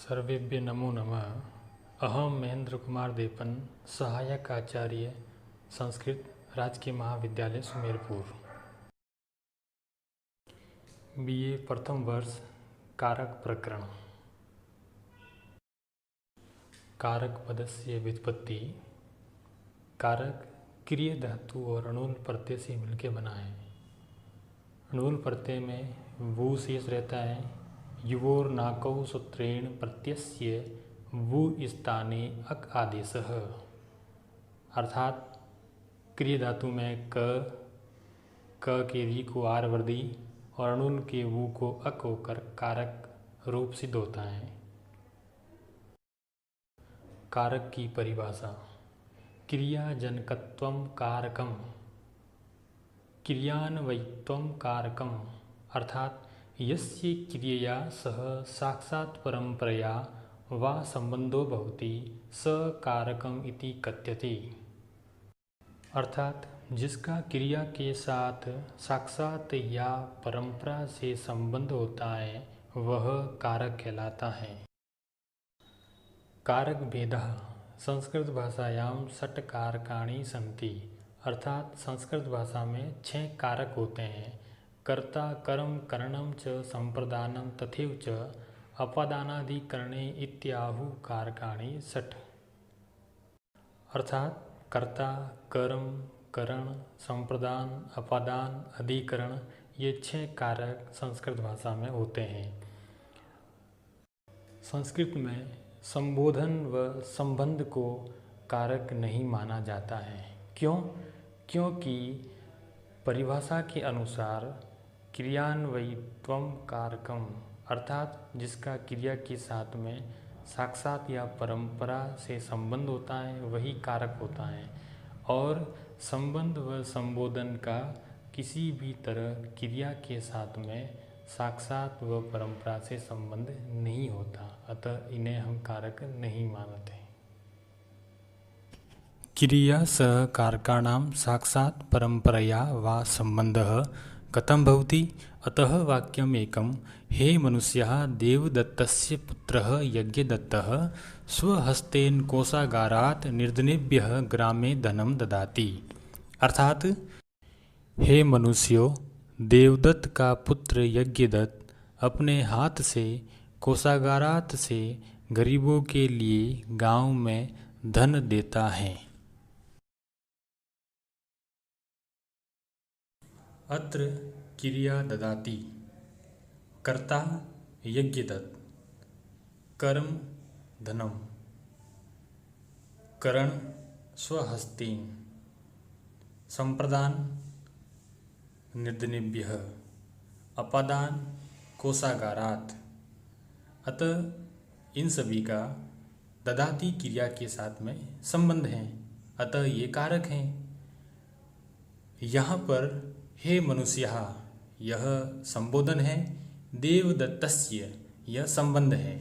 सर्वेभ्य नमो नमः। अहम महेंद्र कुमार देपन, सहायक आचार्य संस्कृत, राजकीय महाविद्यालय सुमेरपुर। बीए प्रथम वर्ष। कारक प्रकरण। कारक पदस्य व्युत्पत्ति। कारक क्रिय धातु और अणुल प्रत्यय से मिलकर बना है। अणुल प्रत्यय में वु शेष रहता है। युवोर नाकौ सूत्रेण प्रत्यस्य वु स्थाने अक आदेशः, अर्थात क्रिय धातु में क के री को आर वर्दी और अणुल के वु को अक होकर कारक रूप सिद्ध होता है। कारक की परिभाषा। क्रियाजनकत्वम कारकम, क्रियान्वयित्वम कारकम, अर्थात यस्य क्रियया सह साक्षात् परंपरया वा संबंधो भवति स कारकम इति कथ्यते, अर्थात जिसका क्रिया के साथ साक्षात या परंपरा से संबंध होता है वह कारक कहलाता है। कारक भेदः। संस्कृत भाषायां षट् कारकाणि सन्ति, अर्थात संस्कृत भाषा में 6 कारक होते हैं। कर्ता, कर्म, करणम च संप्रदानम तथैव च अपादानादिकरणे इत्याहु कारकाणि षट्, अर्थात कर्ता, कर्म, करण, संप्रदान, अपादान, अधिकरण, ये 6 कारक संस्कृत भाषा में होते हैं। संस्कृत में संबोधन व संबंध को कारक नहीं माना जाता है। क्यों? क्योंकि परिभाषा के अनुसार क्रियान्वयित्वम कारकम, अर्थात जिसका क्रिया के साथ में साक्षात या परंपरा से संबंध होता है वही कारक होता है, और संबंध व संबोधन का किसी भी तरह क्रिया के साथ में साक्षात व परंपरा से संबंध नहीं होता, अतः इन्हें हम कारक नहीं मानते। क्रिया सह कारकाणां साक्षात् परंपरया वा संबंधः कथं भवति? अतः वाक्यम् एकं, हे मनुष्यः, देवदत्तस्य पुत्रः यज्ञदत्तः स्वहस्तेन कोषागारात् निर्धनेभ्यः ग्रामे धनं ददाति, अर्थात हे मनुष्यों, देवदत्त का पुत्र यज्ञदत्त अपने हाथ से कोषागारात से गरीबों के लिए गांव में धन देता है। अत्र क्रिया ददाति। कर्ता यज्ञदत्त, कर्म धनम, करण स्वहस्तेन, संप्रदान निर्धनेभ्यः, अपादान कोषागारात्। अतः इन सभी का ददाति क्रिया के साथ में संबंध है, अतः ये कारक हैं। यहाँ पर हे मनुष्यः यह संबोधन है, देवदत्तस्य यह संबंध है,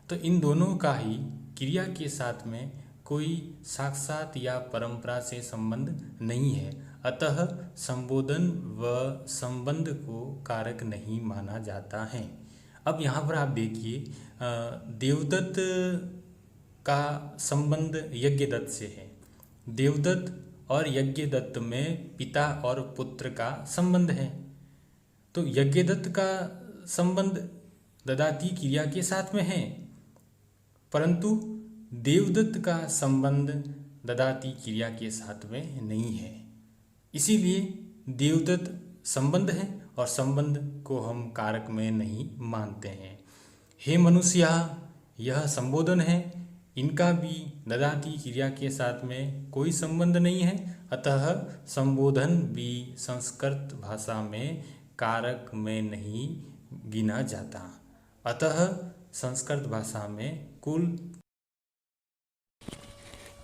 तो इन दोनों का ही क्रिया के साथ में कोई साक्षात या परंपरा से संबंध नहीं है, अतः संबोधन व संबंध को कारक नहीं माना जाता है। अब यहाँ पर आप देखिए, देवदत्त का संबंध यज्ञदत्त से है। देवदत्त और यज्ञदत्त में पिता और पुत्र का संबंध है, तो यज्ञदत्त का संबंध ददाति क्रिया के साथ में है, परंतु देवदत्त का संबंध ददाति क्रिया के साथ में नहीं है। इसीलिए देवदत्त संबंध है और संबंध को हम कारक में नहीं मानते हैं। हे मनुष्य यह संबोधन है, इनका भी ददाति क्रिया के साथ में कोई संबंध नहीं है, अतः संबोधन भी संस्कृत भाषा में कारक में नहीं गिना जाता। अतः संस्कृत भाषा में कुल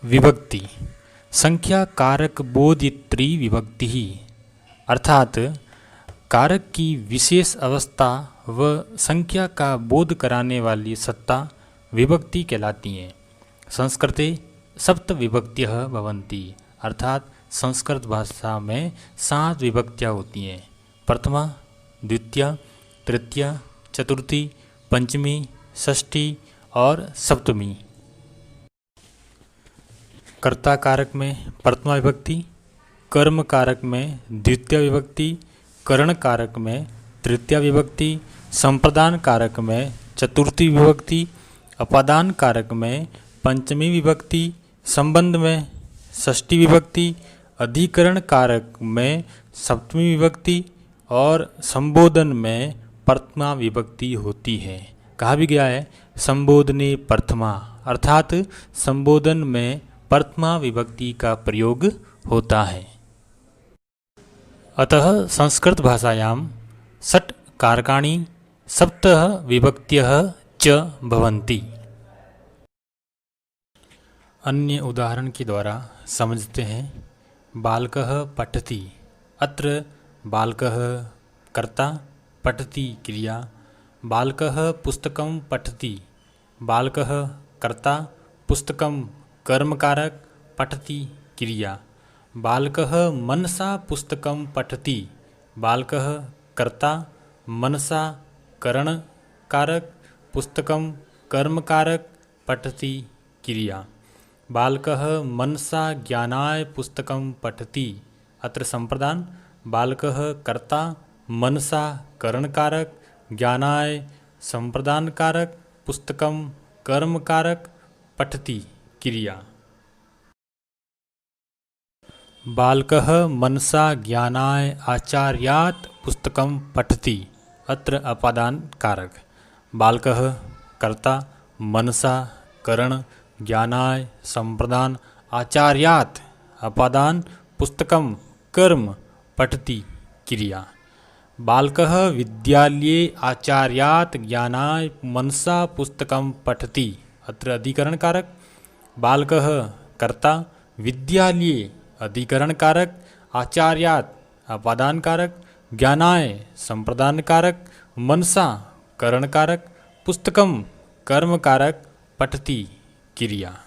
विभक्ति संख्या कारक बोधित्री विभक्ति ही, अर्थात कारक की विशेष अवस्था व संख्या का बोध कराने वाली सत्ता विभक्ति कहलाती हैं। संस्कृते सप्त विभक्तियः भवन्ति, अर्थात संस्कृत भाषा में 7 विभक्तियाँ होती हैं। प्रथमा, द्वितीया, तृतीया, चतुर्थी, पंचमी, षष्ठी और सप्तमी। कर्ता कारक में प्रथमा विभक्ति, कर्म कारक में द्वितीय विभक्ति, करण कारक में तृतीया विभक्ति, संप्रदान कारक में चतुर्थी विभक्ति, अपादान कारक में पंचमी विभक्ति, संबंध में षष्ठी विभक्ति, अधिकरण कारक में सप्तमी विभक्ति और संबोधन में प्रथमा विभक्ति होती है। कहा भी गया है संबोधने प्रथमा, अर्थात संबोधन में प्रथमा विभक्ति का प्रयोग होता है। अतः संस्कृत भाषायां षट् कारकाणि सप्तः विभक्त्यः च भवन्ति। अन्य उदाहरण के द्वारा समझते हैं। बालकः पठति, अत्र बालकः कर्ता, पठति क्रिया। बालकः पुस्तकं पठति, बालकः कर्ता, पुस्तकं कर्मकारक, पठति क्रिया। बालकः मनसा पुस्तकं पठति, बालकः कर्ता, मनसा करणकारक, पुस्तकं कर्मकारक, पठति क्रिया। बालकः मनसा ज्ञानाय पुस्तकं पठति, अत्र संप्रदान। बालकः कर्ता, मनसा करणकारक, ज्ञानाय संप्रदानकारक, पुस्तकं कर्मकारक, पठति क्रिया। बालकः मनसा ज्ञानाय आचार्यात् पुस्तकं पठति, अत्र अपादान कारक। बालकः कर्ता, मनसा करण, ज्ञानाय संप्रदान, आचार्यात् अपादान, पुस्तकं कर्म, पठति क्रिया। बालकः विद्यालये आचार्यात् ज्ञानाय मनसा पुस्तकं पठति, अत्र अधिकरण कारक। बालकः कर्ता, विद्यालये अधिकरण कारक, आचार्यात् अपादान कारक, ज्ञानाय संप्रदान कारक, मनसा करण कारक, पुस्तकं कर्म कारक, पठति क्रिया।